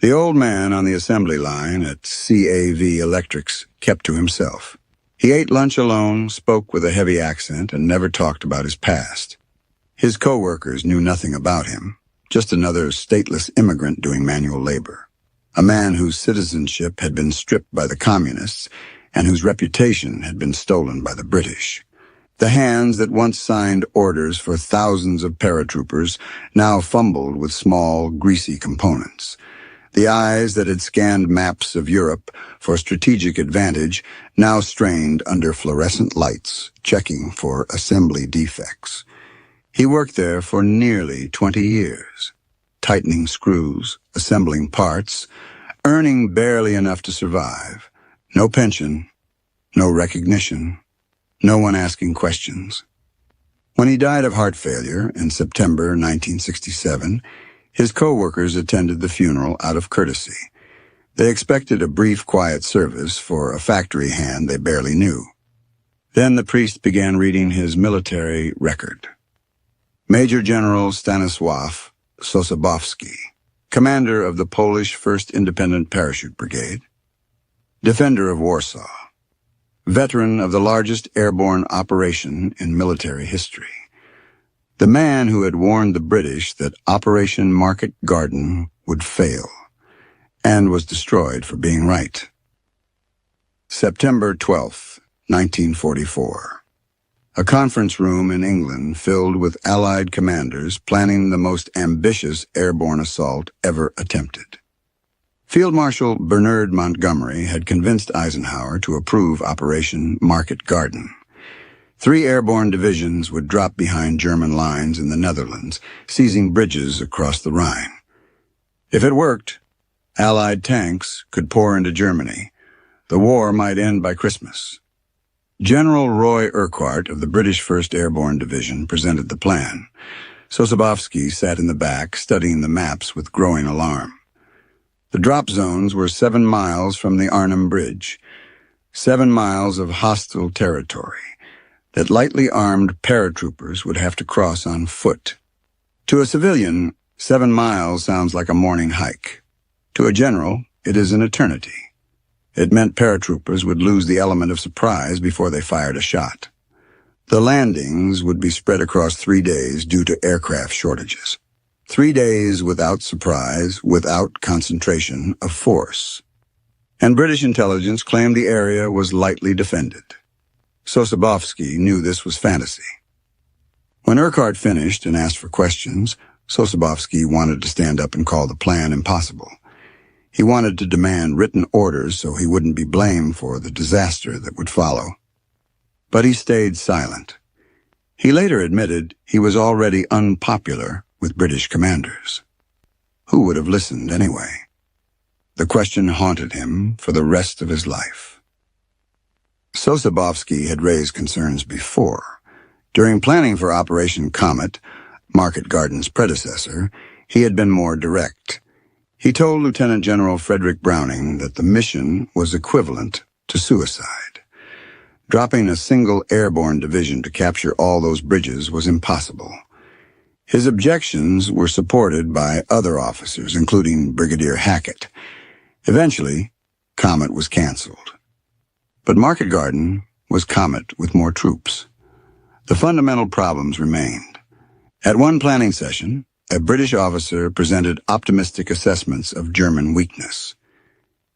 The old man on the assembly line at CAV Electrics kept to himself. He ate lunch alone, spoke with a heavy accent, and never talked about his past. His co-workers knew nothing about him, just another stateless immigrant doing manual labor. A man whose citizenship had been stripped by the communists and whose reputation had been stolen by the British. The hands that once signed orders for thousands of paratroopers now fumbled with small, greasy components. The eyes that had scanned maps of Europe for strategic advantage now strained under fluorescent lights, checking for assembly defects. He worked there for nearly 20 years, tightening screws, assembling parts, earning barely enough to survive. No pension, no recognition, no one asking questions. When he died of heart failure in September 1967, his co-workers attended the funeral out of courtesy. They expected a brief, quiet service for a factory hand they barely knew. Then the priest began reading his military record. Major General Stanisław Sosabowski, commander of the Polish 1st Independent Parachute Brigade, defender of Warsaw, veteran of the largest airborne operation in military history. The man who had warned the British that Operation Market Garden would fail, and was destroyed for being right. September 12, 1944. A conference room in England filled with Allied commanders planning the most ambitious airborne assault ever attempted. Field Marshal Bernard Montgomery had convinced Eisenhower to approve Operation Market Garden. 3 airborne divisions would drop behind German lines in the Netherlands, seizing bridges across the Rhine. If it worked, Allied tanks could pour into Germany. The war might end by Christmas. General Roy Urquhart of the British 1st Airborne Division presented the plan. Sosabowski sat in the back, studying the maps with growing alarm. The drop zones were 7 miles from the Arnhem Bridge, 7 miles of hostile territory that lightly armed paratroopers would have to cross on foot. To a civilian, 7 miles sounds like a morning hike. To a general, it is an eternity. It meant paratroopers would lose the element of surprise before they fired a shot. The landings would be spread across 3 days due to aircraft shortages. 3 days without surprise, without concentration of force. And British intelligence claimed the area was lightly defended. Sosabowski knew this was fantasy. When Urquhart finished and asked for questions, Sosabowski wanted to stand up and call the plan impossible. He wanted to demand written orders so he wouldn't be blamed for the disaster that would follow. But he stayed silent. He later admitted he was already unpopular with British commanders. Who would have listened anyway? The question haunted him for the rest of his life. Sosabowski had raised concerns before. During planning for Operation Comet, Market Garden's predecessor, he had been more direct. He told Lieutenant General Frederick Browning that the mission was equivalent to suicide. Dropping a single airborne division to capture all those bridges was impossible. His objections were supported by other officers, including Brigadier Hackett. Eventually, Comet was canceled. But Market Garden was Comet with more troops. The fundamental problems remained. At one planning session, a British officer presented optimistic assessments of German weakness.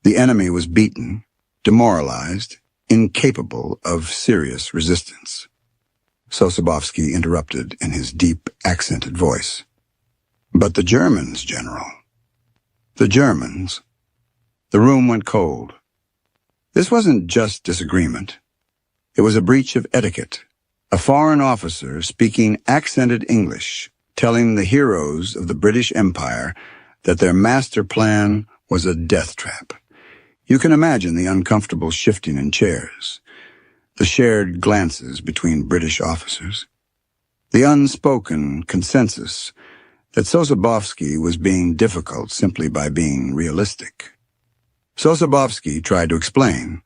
The enemy was beaten, demoralized, incapable of serious resistance. Sosabowski interrupted in his deep, accented voice. But the Germans, General. The Germans. The room went cold. This wasn't just disagreement. It was a breach of etiquette. A foreign officer speaking accented English, telling the heroes of the British Empire that their master plan was a death trap. You can imagine the uncomfortable shifting in chairs, the shared glances between British officers, the unspoken consensus that Sosabowski was being difficult simply by being realistic. Sosabowski tried to explain.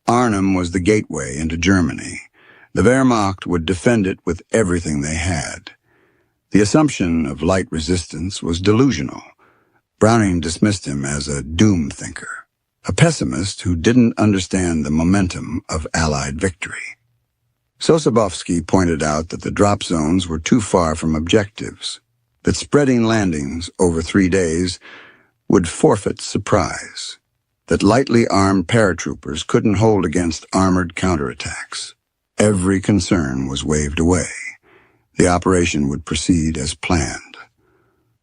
Arnhem was the gateway into Germany. The Wehrmacht would defend it with everything they had. The assumption of light resistance was delusional. Browning dismissed him as a doom thinker, a pessimist who didn't understand the momentum of Allied victory. Sosabowski pointed out that the drop zones were too far from objectives, that spreading landings over 3 days would forfeit surprise, that lightly armed paratroopers couldn't hold against armored counterattacks. Every concern was waved away. The operation would proceed as planned.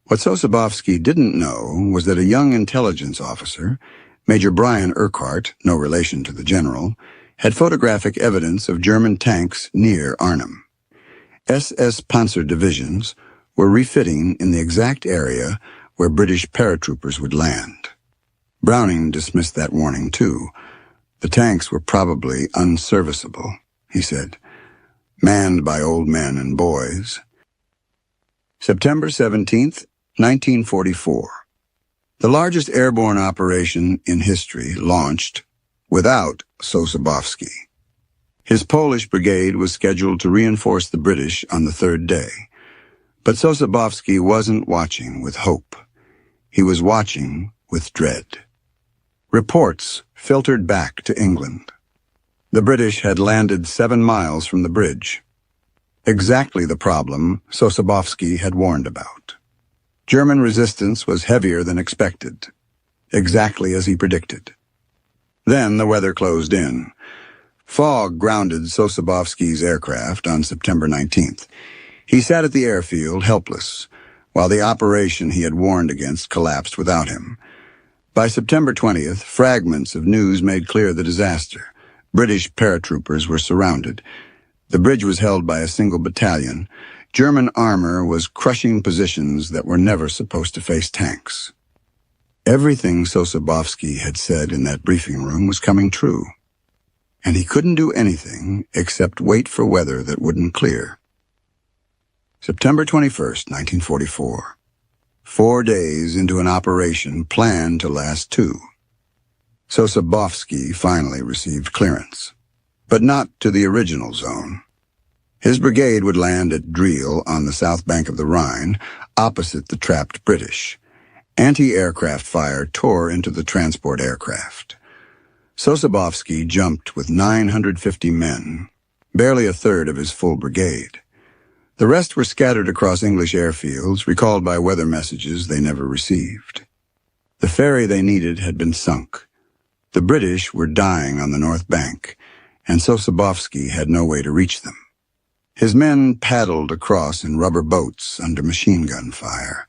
What Sosabowski didn't know was that a young intelligence officer, Major Brian Urquhart, no relation to the general, had photographic evidence of German tanks near Arnhem. SS Panzer divisions were refitting in the exact area where British paratroopers would land. Browning dismissed that warning too. The tanks were probably unserviceable, he said, manned by old men and boys. September 17th, 1944. The largest airborne operation in history launched without Sosabowski. His Polish brigade was scheduled to reinforce the British on the 3rd day. But Sosabowski wasn't watching with hope. He was watching with dread. Reports filtered back to England. The British had landed 7 miles from the bridge. Exactly the problem Sosabowski had warned about. German resistance was heavier than expected, exactly as he predicted. Then the weather closed in. Fog grounded Sosabowski's aircraft on September 19th. He sat at the airfield, helpless, while the operation he had warned against collapsed without him. By September 20th, fragments of news made clear the disaster. British paratroopers were surrounded. The bridge was held by a single battalion. German armor was crushing positions that were never supposed to face tanks. Everything Sosabowski had said in that briefing room was coming true, and he couldn't do anything except wait for weather that wouldn't clear. September 21st, 1944. 4 days into an operation planned to last 2. Sosabowski finally received clearance, but not to the original zone. His brigade would land at Driel on the south bank of the Rhine, opposite the trapped British. Anti-aircraft fire tore into the transport aircraft. Sosabowski jumped with 950 men, barely a third of his full brigade. The rest were scattered across English airfields, recalled by weather messages they never received. The ferry they needed had been sunk. The British were dying on the north bank, and Sosabowski had no way to reach them. His men paddled across in rubber boats under machine gun fire.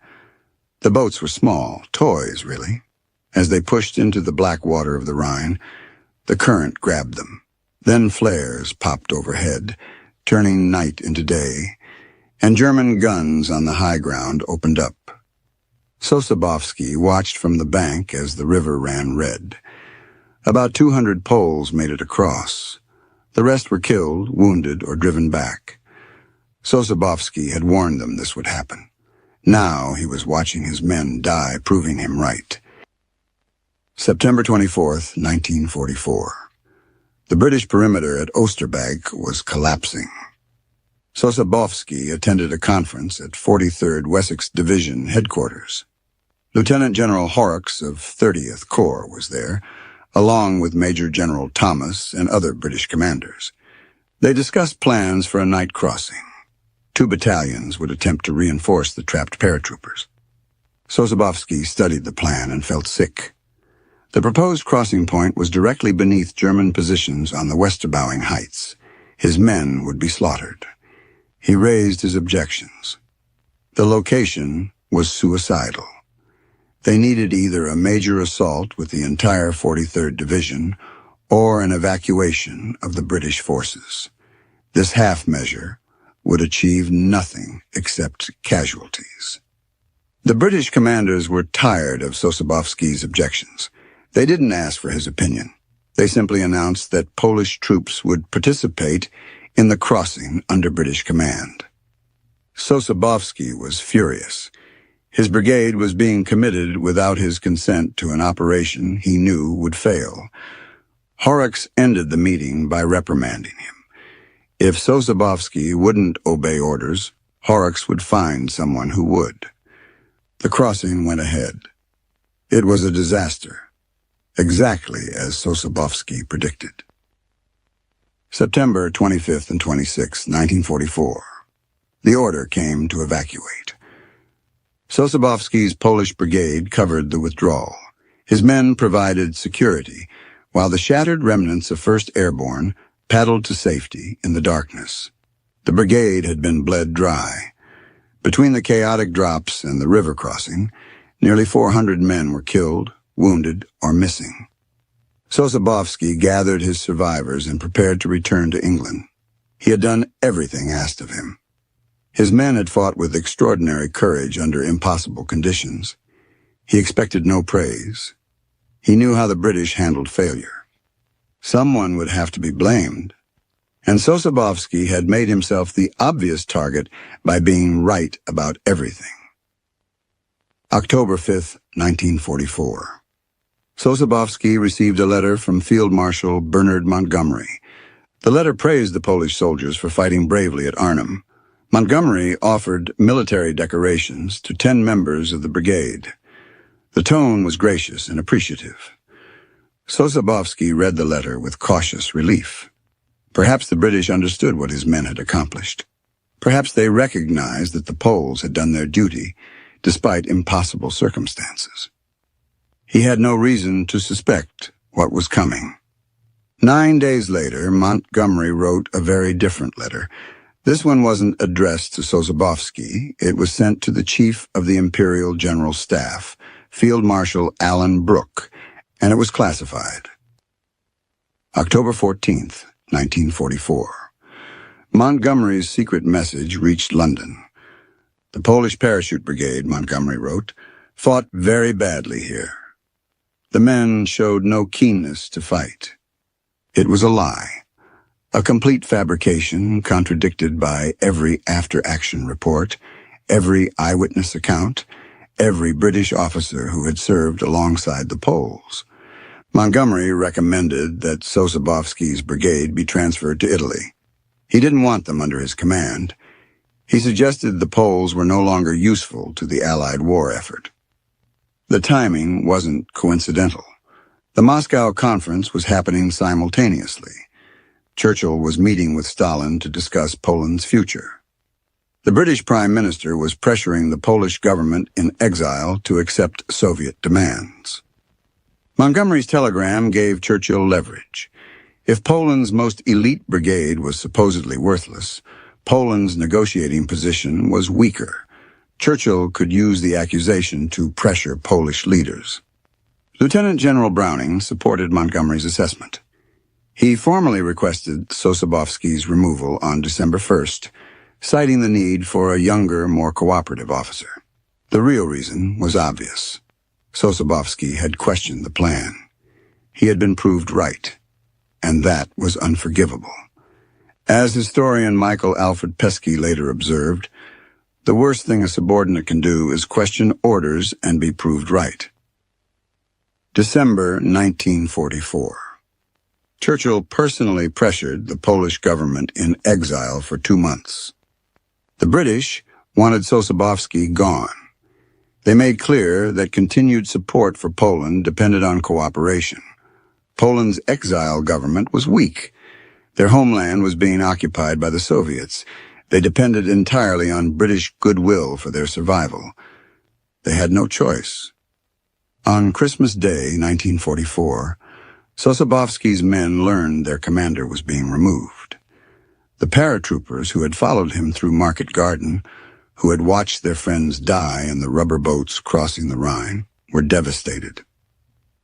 The boats were small, toys really. As they pushed into the black water of the Rhine, the current grabbed them. Then flares popped overhead, turning night into day, and German guns on the high ground opened up. Sosabowski watched from the bank as the river ran red. About 200 Poles made it across. The rest were killed, wounded, or driven back. Sosabowski had warned them this would happen. Now he was watching his men die, proving him right. September 24th, 1944. The British perimeter at Oosterbeek was collapsing. Sosabowski attended a conference at 43rd Wessex Division headquarters. Lieutenant General Horrocks of 30th Corps was there, along with Major General Thomas and other British commanders. They discussed plans for a night crossing. 2 battalions would attempt to reinforce the trapped paratroopers. Sosabowski studied the plan and felt sick. The proposed crossing point was directly beneath German positions on the Westerbowing Heights. His men would be slaughtered. He raised his objections. The location was suicidal. They needed either a major assault with the entire 43rd Division or an evacuation of the British forces. This half measure would achieve nothing except casualties. The British commanders were tired of Sosabowski's objections. They didn't ask for his opinion. They simply announced that Polish troops would participate in the crossing under British command. Sosabowski was furious. His brigade was being committed without his consent to an operation he knew would fail. Horrocks ended the meeting by reprimanding him. If Sosabowski wouldn't obey orders, Horrocks would find someone who would. The crossing went ahead. It was a disaster, exactly as Sosabowski predicted. September 25th and 26th, 1944. The order came to evacuate. Sosabowski's Polish brigade covered the withdrawal. His men provided security, while the shattered remnants of 1st Airborne paddled to safety in the darkness. The brigade had been bled dry. Between the chaotic drops and the river crossing, nearly 400 men were killed, wounded, or missing. Sosabowski gathered his survivors and prepared to return to England. He had done everything asked of him. His men had fought with extraordinary courage under impossible conditions. He expected no praise. He knew how the British handled failure. Someone would have to be blamed, and Sosabowski had made himself the obvious target by being right about everything. October 5th, 1944. Sosabowski received a letter from Field Marshal Bernard Montgomery. The letter praised the Polish soldiers for fighting bravely at Arnhem. Montgomery offered military decorations to 10 members of the brigade. The tone was gracious and appreciative. Sosabowski read the letter with cautious relief. Perhaps the British understood what his men had accomplished. Perhaps they recognized that the Poles had done their duty, despite impossible circumstances. He had no reason to suspect what was coming. 9 days later, Montgomery wrote a very different letter. This one wasn't addressed to Sosabowski. It was sent to the Chief of the Imperial General Staff, Field Marshal Alan Brooke, and it was classified. October 14th, 1944. Montgomery's secret message reached London. The Polish Parachute Brigade, Montgomery wrote, fought very badly here. The men showed no keenness to fight. It was a lie, a complete fabrication contradicted by every after-action report, every eyewitness account, every British officer who had served alongside the Poles. Montgomery recommended that Sosabowski's brigade be transferred to Italy. He didn't want them under his command. He suggested the Poles were no longer useful to the Allied war effort. The timing wasn't coincidental. The Moscow conference was happening simultaneously. Churchill was meeting with Stalin to discuss Poland's future. The British Prime Minister was pressuring the Polish government in exile to accept Soviet demands. Montgomery's telegram gave Churchill leverage. If Poland's most elite brigade was supposedly worthless, Poland's negotiating position was weaker. Churchill could use the accusation to pressure Polish leaders. Lieutenant General Browning supported Montgomery's assessment. He formally requested Sosabowski's removal on December 1st, citing the need for a younger, more cooperative officer. The real reason was obvious. Sosabowski had questioned the plan. He had been proved right, and that was unforgivable. As historian Michael Alfred Pesky later observed, the worst thing a subordinate can do is question orders and be proved right. December 1944. Churchill personally pressured the Polish government in exile for 2 months. The British wanted Sosabowski gone. They made clear that continued support for Poland depended on cooperation. Poland's exile government was weak. Their homeland was being occupied by the Soviets. They depended entirely on British goodwill for their survival. They had no choice. On Christmas Day, 1944, Sosabowski's men learned their commander was being removed. The paratroopers who had followed him through Market Garden, who had watched their friends die in the rubber boats crossing the Rhine, were devastated.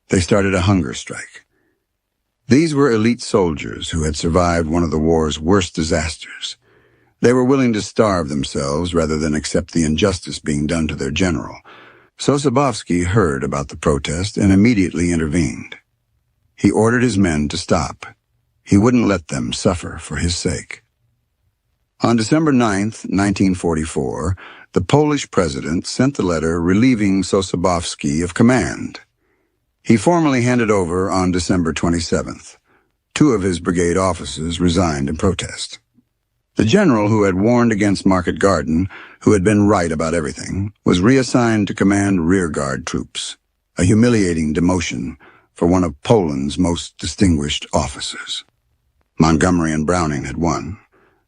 They started a hunger strike. These were elite soldiers who had survived one of the war's worst disasters. They were willing to starve themselves rather than accept the injustice being done to their general. Sosabowski heard about the protest and immediately intervened. He ordered his men to stop. He wouldn't let them suffer for his sake. On December 9th, 1944, the Polish president sent the letter relieving Sosabowski of command. He formally handed over on December 27th. 2 of his brigade officers resigned in protest. The general who had warned against Market Garden, who had been right about everything, was reassigned to command rearguard troops. a humiliating demotion for one of Poland's most distinguished officers. Montgomery and Browning had won.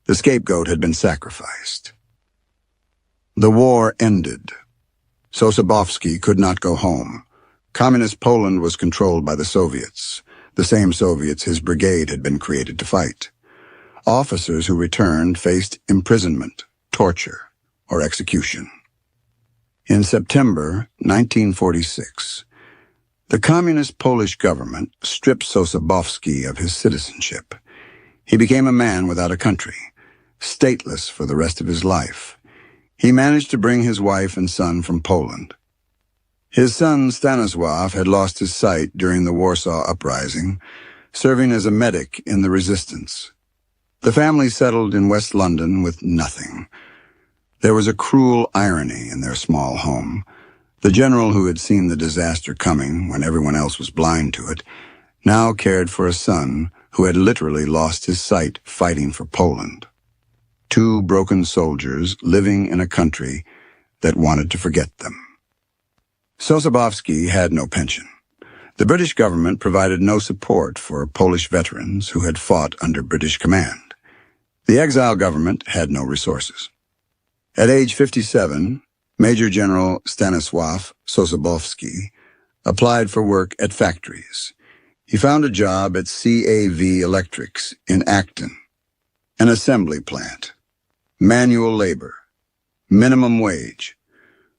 The scapegoat had been sacrificed. The war ended. Sosabowski could not go home. Communist Poland was controlled by the Soviets, the same Soviets his brigade had been created to fight. Officers who returned faced imprisonment, torture, or execution. In September 1946, the communist Polish government stripped Sosabowski of his citizenship. He became a man without a country, stateless for the rest of his life. He managed to bring his wife and son from Poland. His son Stanisław had lost his sight during the Warsaw Uprising, serving as a medic in the resistance. The family settled in West London with nothing. There was a cruel irony in their small home. The general who had seen the disaster coming when everyone else was blind to it now cared for a son who had literally lost his sight fighting for Poland. Two broken soldiers living in a country that wanted to forget them. Sosabowski had no pension. The British government provided no support for Polish veterans who had fought under British command. The exile government had no resources. At age 57, Major General Stanisław Sosabowski applied for work at factories. He found a job at CAV Electrics in Acton, an assembly plant. Manual labor, minimum wage.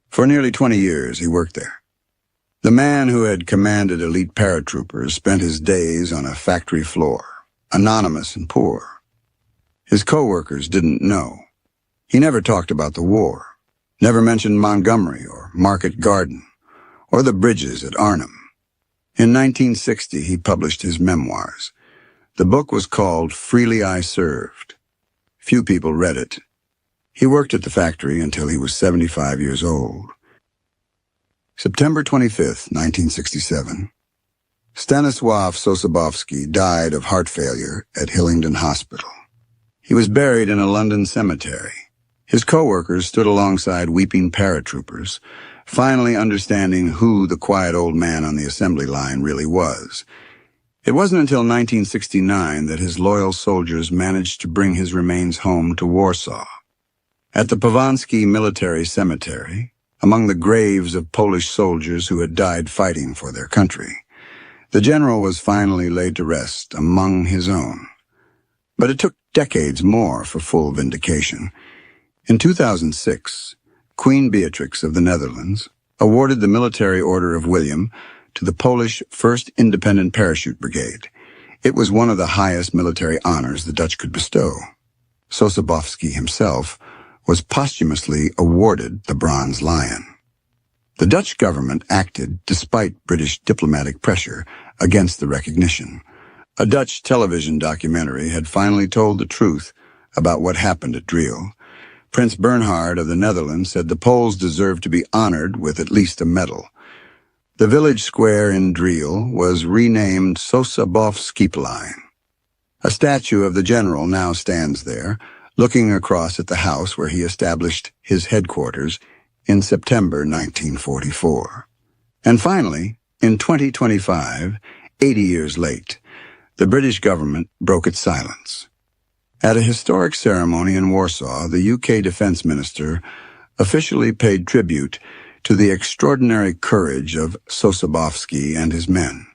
For nearly 20 years, he worked there. The man who had commanded elite paratroopers spent his days on a factory floor, anonymous and poor. His co-workers didn't know. He never talked about the war, never mentioned Montgomery or Market Garden, or the bridges at Arnhem. In 1960, he published his memoirs. The book was called Freely I Served. Few people read it. He worked at the factory until he was 75 years old. September 25, 1967. Stanisław Sosabowski died of heart failure at Hillingdon Hospital. He was buried in a London cemetery. His co-workers stood alongside weeping paratroopers, finally understanding who the quiet old man on the assembly line really was. It wasn't until 1969 that his loyal soldiers managed to bring his remains home to Warsaw. At the Pavansky Military Cemetery, among the graves of Polish soldiers who had died fighting for their country, the general was finally laid to rest among his own. But it took decades more for full vindication. In 2006, Queen Beatrix of the Netherlands awarded the Military Order of William to the Polish 1st Independent Parachute Brigade. It was one of the highest military honors the Dutch could bestow. Sosabowski himself was posthumously awarded the Bronze Lion. The Dutch government acted despite British diplomatic pressure against the recognition. A Dutch television documentary had finally told the truth about what happened at Driel. Prince Bernhard of the Netherlands said the Poles deserved to be honored with at least a medal. The village square in Driel was renamed Sosabowskiplein. A statue of the general now stands there, looking across at the house where he established his headquarters in September 1944. And finally, in 2025, 80 years late, the British government broke its silence. At a historic ceremony in Warsaw, the UK Defence Minister officially paid tribute to the extraordinary courage of Sosabowski and his men.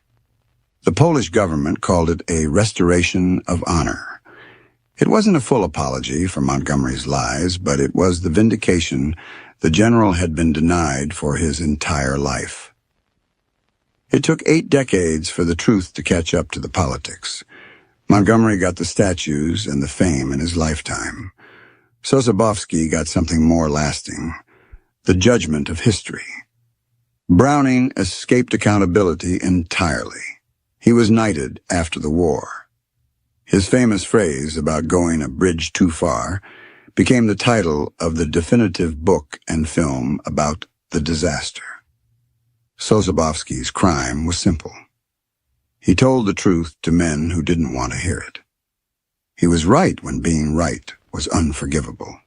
The Polish government called it a restoration of honor. It wasn't a full apology for Montgomery's lies, but it was the vindication the general had been denied for his entire life. It took 8 decades for the truth to catch up to the politics. Montgomery got the statues and the fame in his lifetime. Sosabowski got something more lasting, the judgment of history. Browning escaped accountability entirely. He was knighted after the war. His famous phrase about going a bridge too far became the title of the definitive book and film about the disaster. Sosabowski's crime was simple. He told the truth to men who didn't want to hear it. He was right when being right was unforgivable.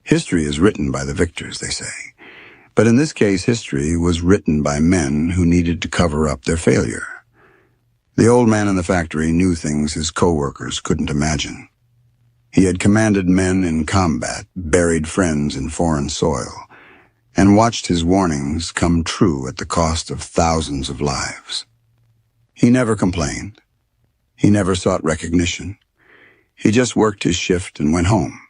History is written by the victors, they say, But in this case, history was written by men who needed to cover up their failure. The old man in the factory knew things his co-workers couldn't imagine. He had commanded men in combat, buried friends in foreign soil, and watched his warnings come true at the cost of thousands of lives. He never complained. He never sought recognition. He just worked his shift and went home.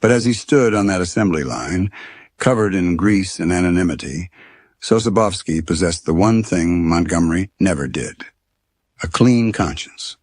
But as he stood on that assembly line, covered in grease and anonymity, Sosabowski possessed the one thing Montgomery never did: a clean conscience.